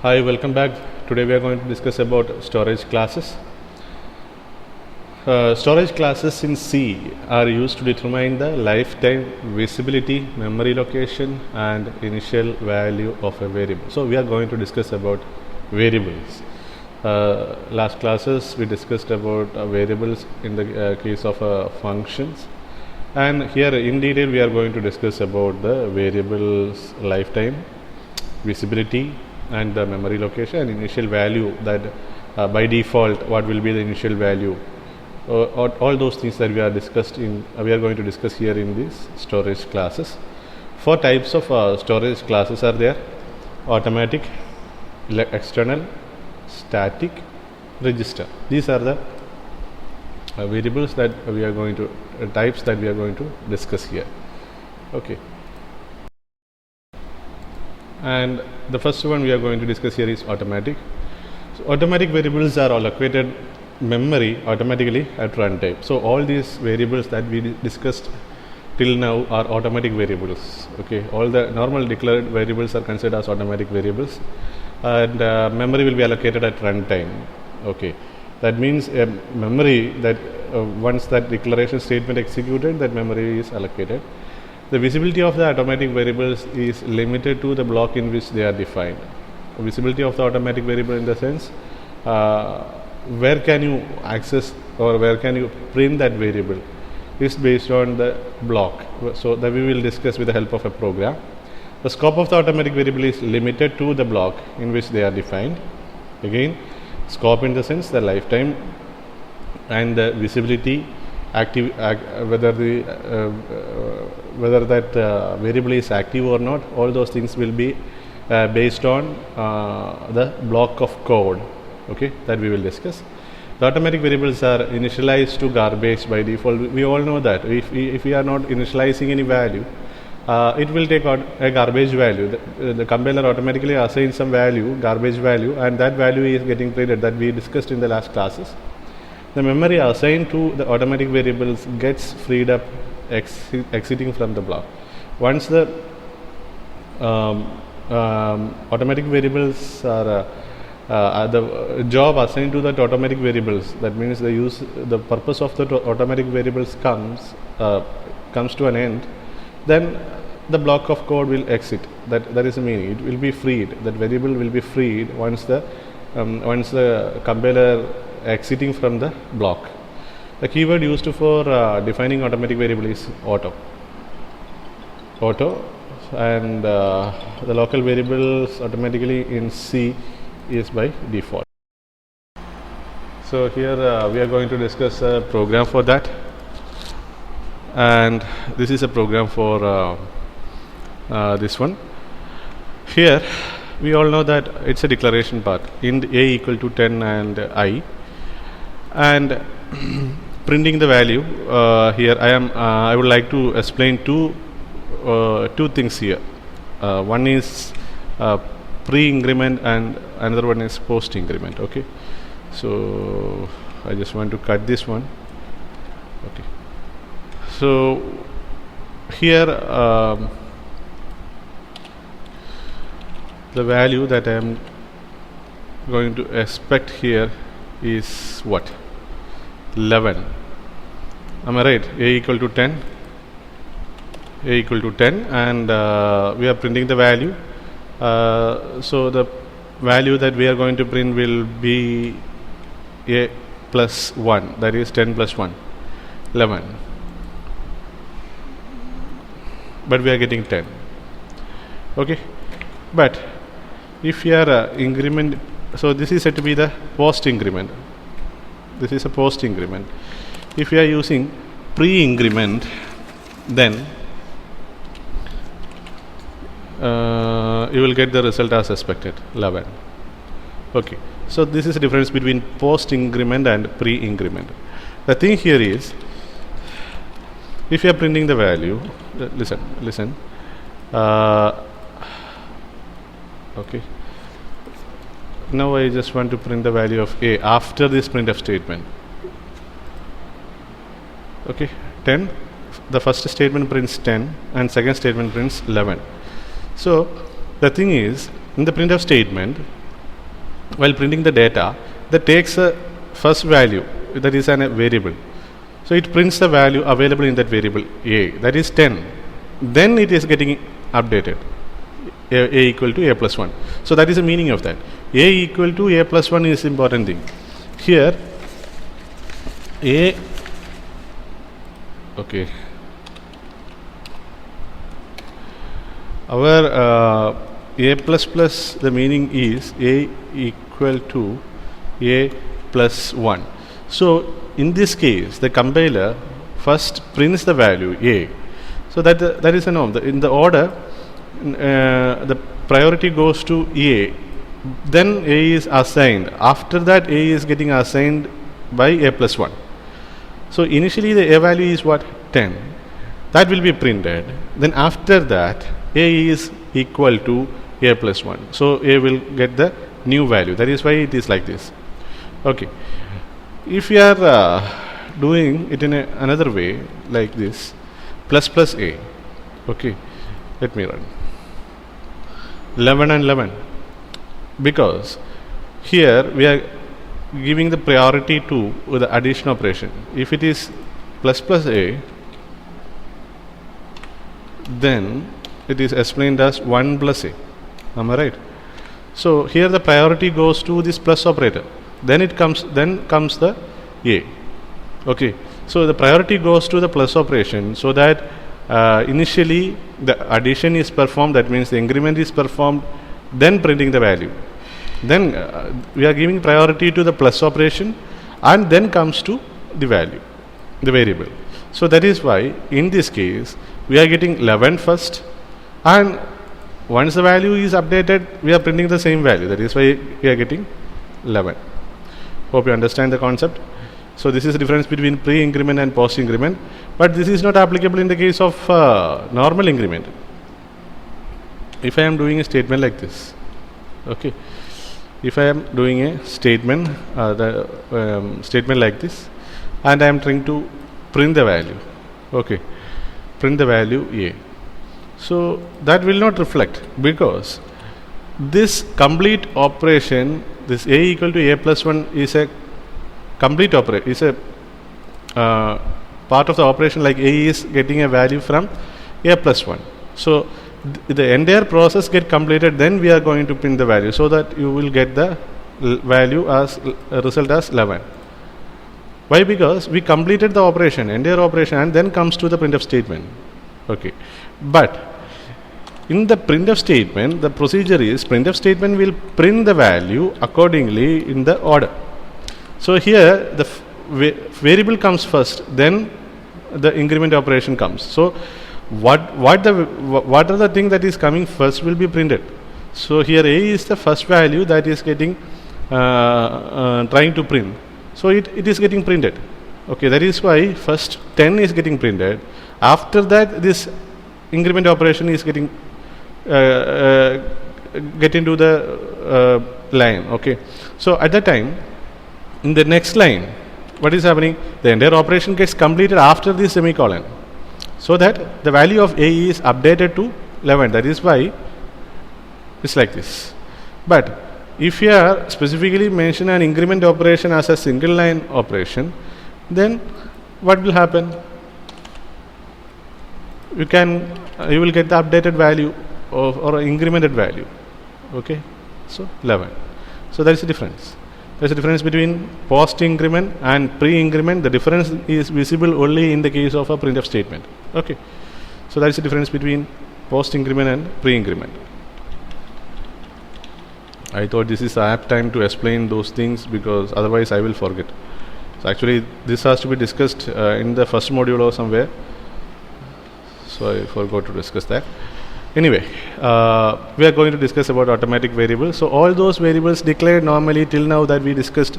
Hi, welcome back. Today we are going to discuss about storage classes. Storage classes in C are used to determine the lifetime, visibility, memory location and initial value of a variable. So we are going to discuss about variables. Last classes we discussed about variables in the case of functions, and here in detail we are going to discuss about the variables lifetime, visibility and the memory location and initial value, that by default what will be the initial value. All those things that we are going to discuss here in these storage classes. Four types of storage classes are there: automatic, external, static, register. These are the variables that we are going to types that we are going to discuss here. Okay. And the first one we are going to discuss here is automatic. So automatic variables are allocated memory automatically at runtime. So all these variables that we discussed till now are automatic variables. Okay, all the normal declared variables are considered as automatic variables, and memory will be allocated at runtime. Okay, that means a memory that once that declaration statement executed, that memory is allocated. The visibility of the automatic variables is limited to the block in which they are defined. Visibility of the automatic variable in the sense where can you access or where can you print that variable is based on the block. So that we will discuss with the help of a program. The scope of the automatic variable is limited to the block in which they are defined. Again, scope in the sense the lifetime and the visibility, whether that variable is active or not, all those things will be based on the block of code. Okay, that we will discuss. The automatic variables are initialized to garbage by default. We all know that if we are not initializing any value, it will take out a garbage value. The compiler automatically assigns some value, garbage value, and that value is getting printed, that we discussed in the last classes. The memory assigned to the automatic variables gets freed up exiting from the block. Once the automatic variables are the job assigned to that automatic variables, that means the purpose of the automatic variables comes to an end, then the block of code will exit. That is the meaning. It will be freed. That variable will be freed once the compiler exiting from the block. The keyword used for defining automatic variable is auto, and the local variables automatically in C is by default. So here we are going to discuss a program for that, and this is a program for this one. Here we all know that it's a declaration part in a equal to 10 and I, and printing the value. Here I would like to explain two things here. One is pre-increment and another one is post-increment. Okay, so I just want to cut this one. Okay, so here the value that I am going to expect here is what? 11. Am I right? A equal to 10. A equal to 10, and we are printing the value. So the value that we are going to print will be a plus 1, that is 10 plus 1, 11. But we are getting 10. Okay, but if you are increment, so this is said to be the post increment. This is a post increment. If you are using pre-increment, then you will get the result as expected, 11. Okay, so this is the difference between post increment and pre-increment. The thing here is, if you are printing the value, listen. Okay, now I just want to print the value of a after this printf statement. Okay, 10. The first statement prints 10 and second statement prints 11. So the thing is, in the printf statement, while printing the data, that takes a first value, that is a variable. So it prints the value available in that variable a, that is 10. Then it is getting updated, a equal to a plus 1. So that is the meaning of that. A equal to a plus 1 is important thing. Here a, okay, our a plus plus, the meaning is a equal to a plus 1. So in this case, the compiler first prints the value a. So that is a norm. In the order, the priority goes to a, then a is assigned. After that, a is getting assigned by a plus 1. So initially the a value is what? 10. That will be printed. Then after that, a is equal to a plus 1. So a will get the new value. That is why it is like this. Okay. If you are doing it in another way, like this, plus plus a, okay, let me run 11 and 11, because here we are giving the priority to the addition operation. If it is plus plus a, then it is explained as 1 plus a. Am I right? So here the priority goes to this plus operator. Then comes the a. Okay. So the priority goes to the plus operation, so that initially the addition is performed. That means the increment is performed, then printing the value. Then we are giving priority to the plus operation, and then comes to the value, the variable. So that is why in this case we are getting 11 first, and once the value is updated, we are printing the same value. That is why we are getting 11. Hope you understand the concept. So this is the difference between pre-increment and post-increment, but this is not applicable in the case of normal increment. If I am doing a statement like this, okay, if I am doing a statement, statement like this, and I am trying to print the value, okay, print the value a. So that will not reflect, because this complete operation, this a equal to a plus 1 is a complete operation, is a part of the operation, like a is getting a value from a plus 1. So the entire process get completed, then we are going to print the value, so that you will get the value as result as 11. Why? Because we completed the operation, entire operation, and then comes to the printf statement. Okay, but in the printf statement, the procedure is printf statement will print the value accordingly in the order. So here the variable comes first, then the increment operation comes. So what are the thing that is coming first will be printed. So here a is the first value that is getting trying to print. So it is getting printed. Okay, that is why first 10 is getting printed. After that, this increment operation is getting get into the line. Okay, so at that time, in the next line, what is happening? The entire operation gets completed after this semicolon, so that the value of a is updated to 11. That is why it's like this. But if you are specifically mention an increment operation as a single line operation, then what will happen? You will get the updated value or incremented value. Okay, so 11. So there is a difference. There is a difference between post increment and pre increment. The difference is visible only in the case of a printf statement. Okay, so there is a difference between post increment and pre increment. I thought this is a apt time to explain those things, because otherwise I will forget. So actually this has to be discussed in the first module or somewhere, so I forgot to discuss that. Anyway, we are going to discuss about automatic variables. So all those variables declared normally till now that we discussed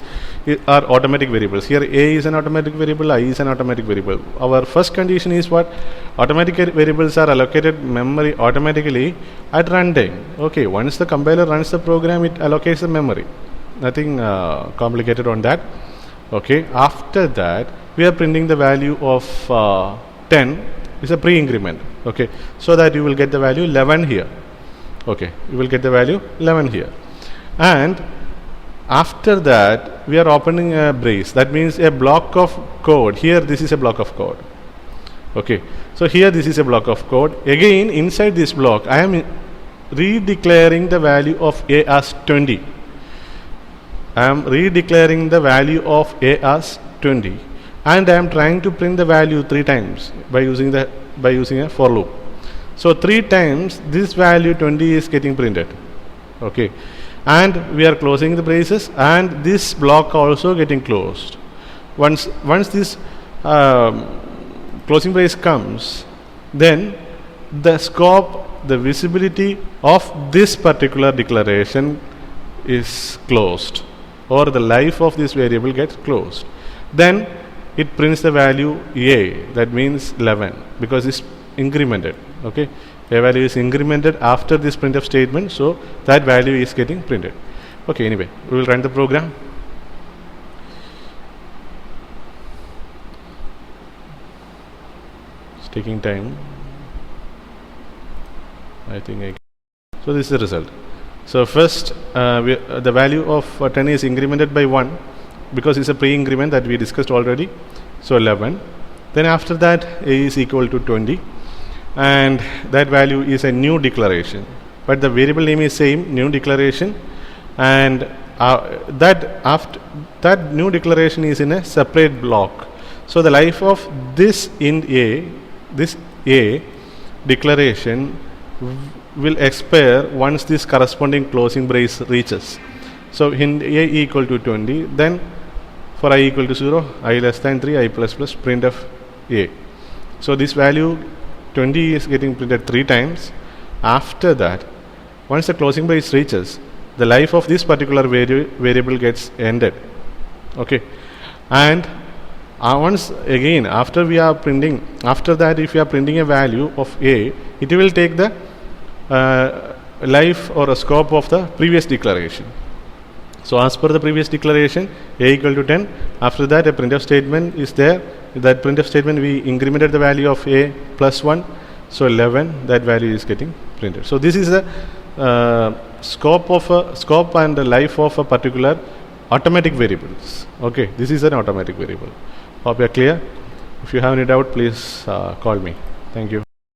are automatic variables. Here a is an automatic variable, I is an automatic variable. Our first condition is what? Automatic variables are allocated memory automatically at runtime. Okay, once the compiler runs the program, it allocates the memory. Nothing complicated on that. Okay, after that we are printing the value of 10 is a pre-increment. Okay, so that you will get the value 11 here. Okay, you will get the value 11 here, and After that, we are opening a brace. That means a block of code. Here, this is a block of code. Okay. So here, this is a block of code. Again, inside this block, I am redeclaring the value of a as 20. I am redeclaring the value of a as 20, and I am trying to print the value 3 times by using a for loop. So 3 times this value 20 is getting printed. Okay, and we are closing the braces, and this block also getting closed. Once this closing brace comes, then the scope, the visibility of this particular declaration is closed, or the life of this variable gets closed. Then it prints the value a, that means 11, because it's incremented. Okay, a value is incremented after this printf statement, so that value is getting printed. Okay, anyway, we will run the program. It's taking time. I think so this is the result. So first, the value of 10 is incremented by 1, because it's a pre-increment that we discussed already. So 11. Then after that, a is equal to 20, and that value is a new declaration, but the variable name is same, new declaration, and that new declaration is in a separate block. So the life of this this a declaration will expire once this corresponding closing brace reaches. So in a equal to 20, then for I equal to 0, I less than 3, I plus plus printf a. So this value 20 is getting printed 3 times. After that, once the closing brace reaches, the life of this particular variable gets ended. Okay, and once again, after that, if we are printing a value of a, it will take the life or a scope of the previous declaration. So as per the previous declaration, a equal to 10. After that, a printf statement is there. That printf statement, we incremented the value of a plus 1, so 11. That value is getting printed. So this is the scope and the life of a particular automatic variables. Okay, this is an automatic variable. Hope you are clear. If you have any doubt, please call me. Thank you.